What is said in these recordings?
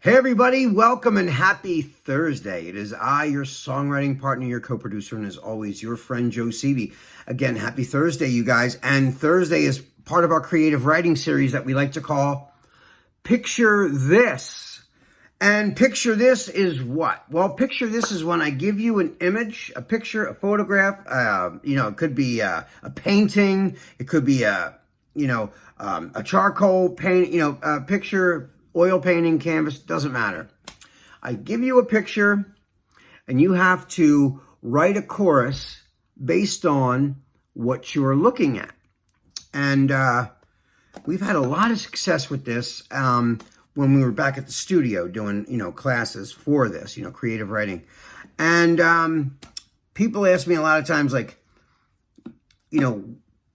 Hey everybody, welcome and happy Thursday. It is I, your songwriting partner, your co-producer, and as always, your friend Joe Seavey. Again, happy Thursday, you guys. And Thursday is part of our creative writing series that we like to call Picture This. And Picture This is what? Well, Picture This is when I give you an image, a picture, a photograph. It could be a painting. It could be a charcoal paint, a picture, oil painting, canvas, doesn't matter. I give you a picture and you have to write a chorus based on what you're looking at. And we've had a lot of success with this when we were back at the studio doing, classes for this, creative writing. And people ask me a lot of times, like,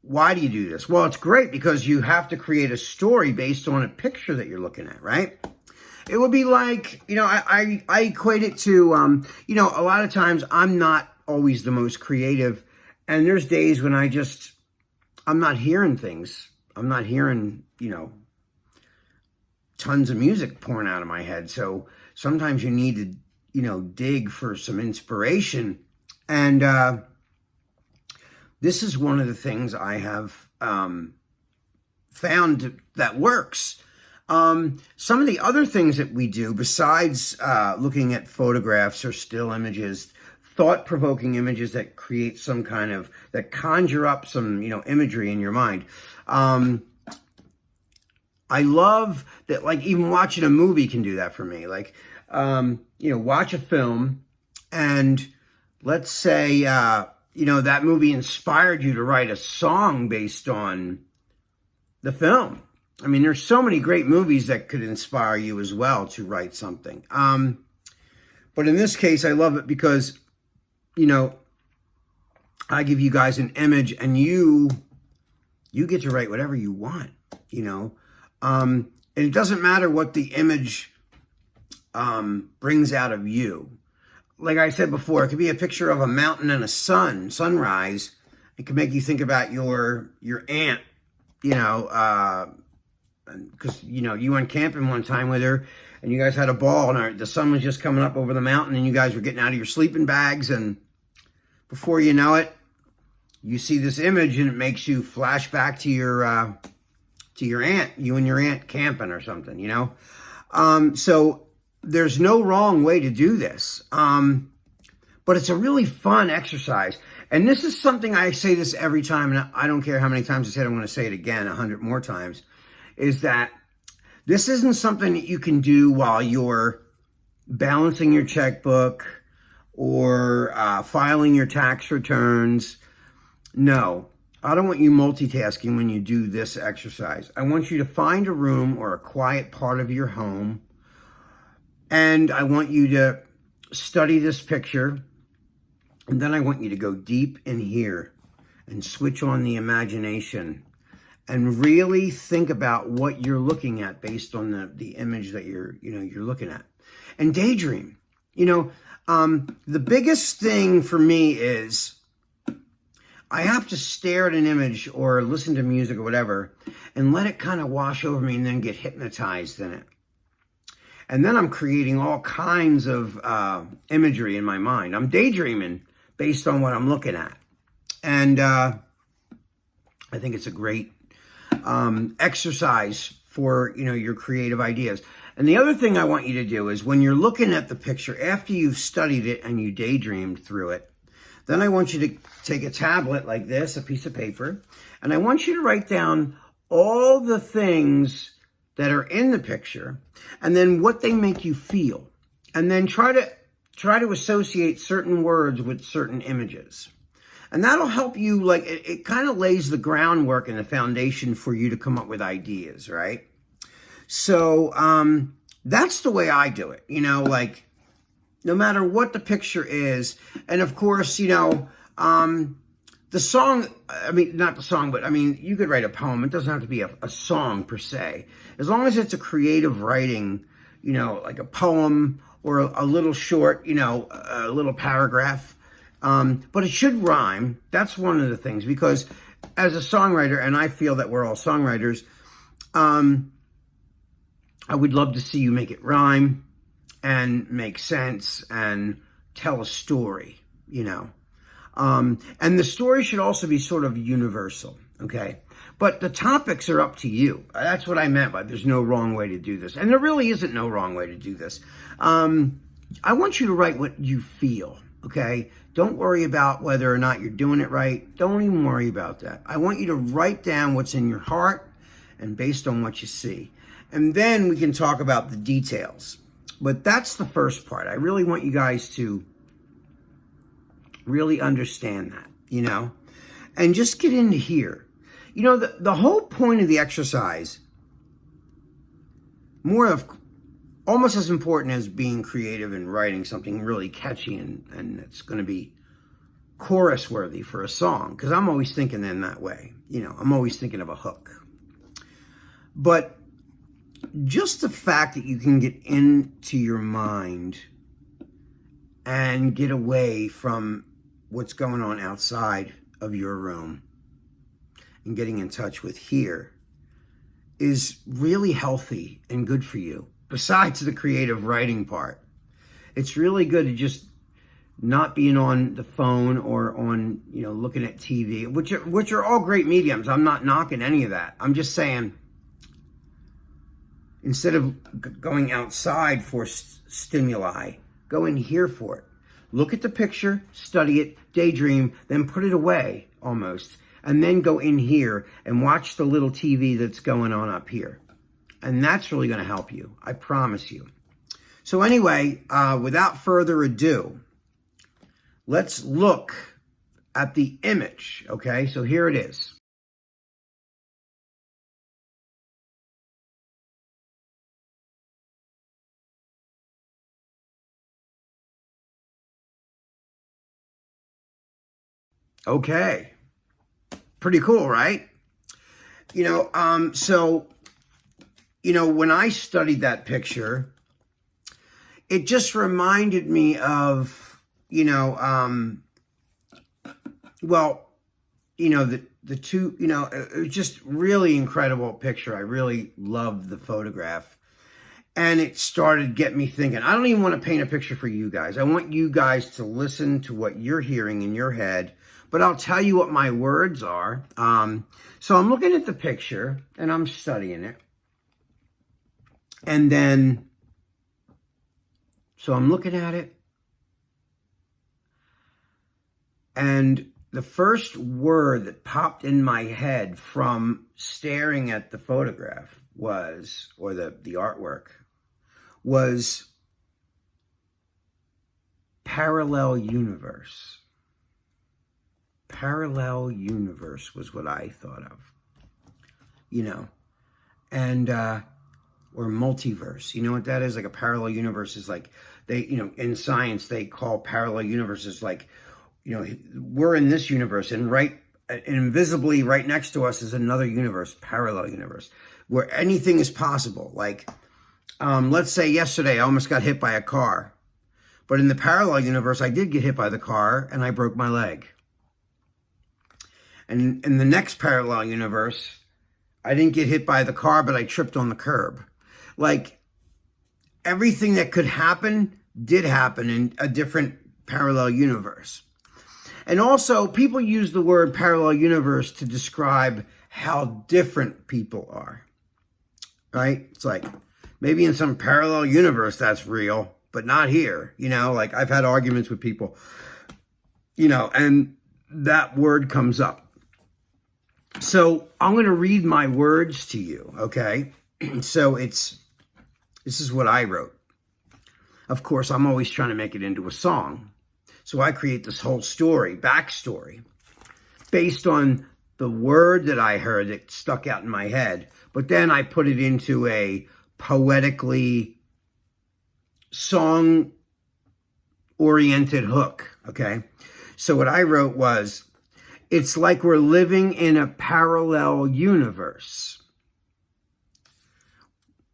why do you do this? Well, it's great because you have to create a story based on a picture that you're looking at, right? It would be like, I equate it to, a lot of times I'm not always the most creative. And there's days when I'm not hearing things. I'm not hearing, tons of music pouring out of my head. So sometimes you need to, dig for some inspiration. And this is one of the things I have found that works. Some of the other things that we do besides looking at photographs or still images, thought-provoking images that create some kind of, that conjure up some, imagery in your mind. I love that, like, even watching a movie can do that for me. Like, watch a film and let's say, that movie inspired you to write a song based on the film. I mean, there's so many great movies that could inspire you as well to write something. But in this case, I love it because, I give you guys an image and you get to write whatever you want, and it doesn't matter what the image brings out of you. Like I said before, it could be a picture of a mountain and a sunrise. It could make you think about your aunt, because, you went camping one time with her and you guys had a ball and the sun was just coming up over the mountain and you guys were getting out of your sleeping bags. And before you know it, you see this image and it makes you flash back to your aunt, you and your aunt camping or something, So there's no wrong way to do this. But it's a really fun exercise. And this is something, I say this every time, and I don't care how many times I said, I'm going to say it again 100 more times, is that this isn't something that you can do while you're balancing your checkbook or filing your tax returns. No, I don't want you multitasking when you do this exercise. I want you to find a room or a quiet part of your home, and I want you to study this picture, and then I want you to go deep in here and switch on the imagination and really think about what you're looking at based on the image that you're looking at. And daydream. The biggest thing for me is I have to stare at an image or listen to music or whatever and let it kind of wash over me and then get hypnotized in it. And then I'm creating all kinds of imagery in my mind. I'm daydreaming based on what I'm looking at. And I think it's a great exercise for, your creative ideas. And the other thing I want you to do is when you're looking at the picture, after you've studied it and you daydreamed through it, then I want you to take a tablet like this, a piece of paper, and I want you to write down all the things that are in the picture, and then what they make you feel. And then try to associate certain words with certain images. And that'll help you, like, it kind of lays the groundwork and the foundation for you to come up with ideas, right? So that's the way I do it, like, no matter what the picture is. And of course, the song, not the song, but you could write a poem. It doesn't have to be a song per se. As long as it's a creative writing, like a poem or a little short, a little paragraph. But it should rhyme. That's one of the things, because as a songwriter, and I feel that we're all songwriters, I would love to see you make it rhyme and make sense and tell a story, you know. And the story should also be sort of universal, okay? But the topics are up to you. That's what I meant by there's no wrong way to do this. And there really isn't no wrong way to do this. I want you to write what you feel, okay? Don't worry about whether or not you're doing it right. Don't even worry about that. I want you to write down what's in your heart and based on what you see. And then we can talk about the details. But that's the first part. I really want you guys to really understand that, you know, and just get into here. You know, the whole point of the exercise, more of almost as important as being creative and writing something really catchy and it's going to be chorus worthy for a song, because I'm always thinking in that way. You know, I'm always thinking of a hook. But just the fact that you can get into your mind and get away from what's going on outside of your room and getting in touch with here is really healthy and good for you. Besides the creative writing part, it's really good to just not being on the phone or on, you know, looking at TV, which are all great mediums. I'm not knocking any of that. I'm just saying, instead of going outside for stimuli, go in here for it. Look at the picture, study it, daydream, then put it away almost. And then go in here and watch the little TV that's going on up here. And that's really going to help you. I promise you. So anyway, without further ado, let's look at the image. Okay, so here it is. Okay. Pretty cool, right? You know, so, you know, when I studied that picture, it just reminded me of, you know, well, you know, the two, you know, it was just really incredible picture. I really loved the photograph. And it started getting me thinking. I don't even want to paint a picture for you guys. I want you guys to listen to what you're hearing in your head. But I'll tell you what my words are. So I'm looking at the picture and I'm studying it. And then, so I'm looking at it. And the first word that popped in my head from staring at the photograph was, or the artwork, was parallel universe. Parallel universe was what I thought of, you know, and, or multiverse. You know what that is? Like a parallel universe is like, they, you know, in science, they call parallel universes like, you know, we're in this universe and right, invisibly right next to us is another universe, parallel universe, where anything is possible. Like, let's say yesterday I almost got hit by a car, but in the parallel universe, I did get hit by the car and I broke my leg. And in the next parallel universe, I didn't get hit by the car, but I tripped on the curb. Like, everything that could happen did happen in a different parallel universe. And also, people use the word parallel universe to describe how different people are, right? It's like, maybe in some parallel universe that's real, but not here. You know, like I've had arguments with people, you know, and that word comes up. So I'm going to read my words to you, okay? So this is what I wrote. Of course, I'm always trying to make it into a song. So I create this whole story, backstory, based on the word that I heard that stuck out in my head. But then I put it into a poetically song-oriented hook, okay? So what I wrote was, it's like we're living in a parallel universe.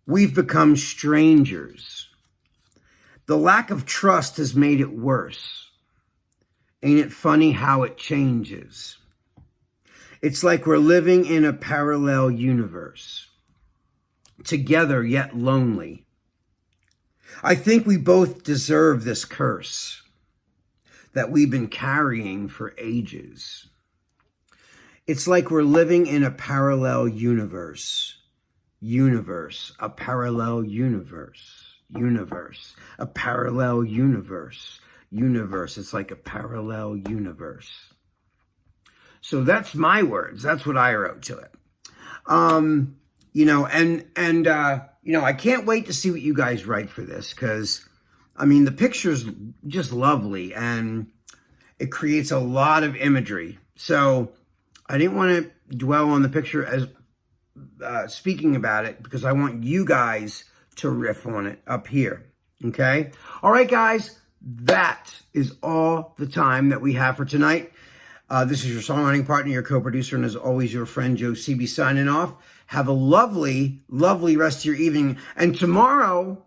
We've become strangers. The lack of trust has made it worse. Ain't it funny how it changes? It's like we're living in a parallel universe. together yet lonely. I think we both deserve this curse that we've been carrying for ages. It's like we're living in a parallel universe. A parallel universe. A parallel universe. It's like a parallel universe. So that's my words. That's what I wrote to it. I can't wait to see what you guys write for this, because, the picture's just lovely and it creates a lot of imagery. So I didn't want to dwell on the picture as speaking about it, because I want you guys to riff on it up here. Okay? All right, guys, that is all the time that we have for tonight. This is your songwriting partner, your co-producer, and as always, your friend Joe CB signing off. Have a lovely, lovely rest of your evening. And tomorrow,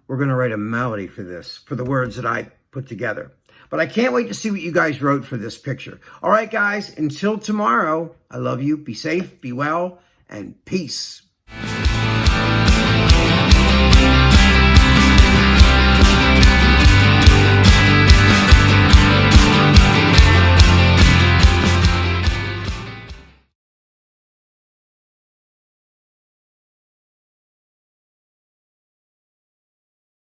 we're going to write a melody for this, for the words that I put together. But I can't wait to see what you guys wrote for this picture. All right, guys, until tomorrow, I love you. Be safe, be well, and peace.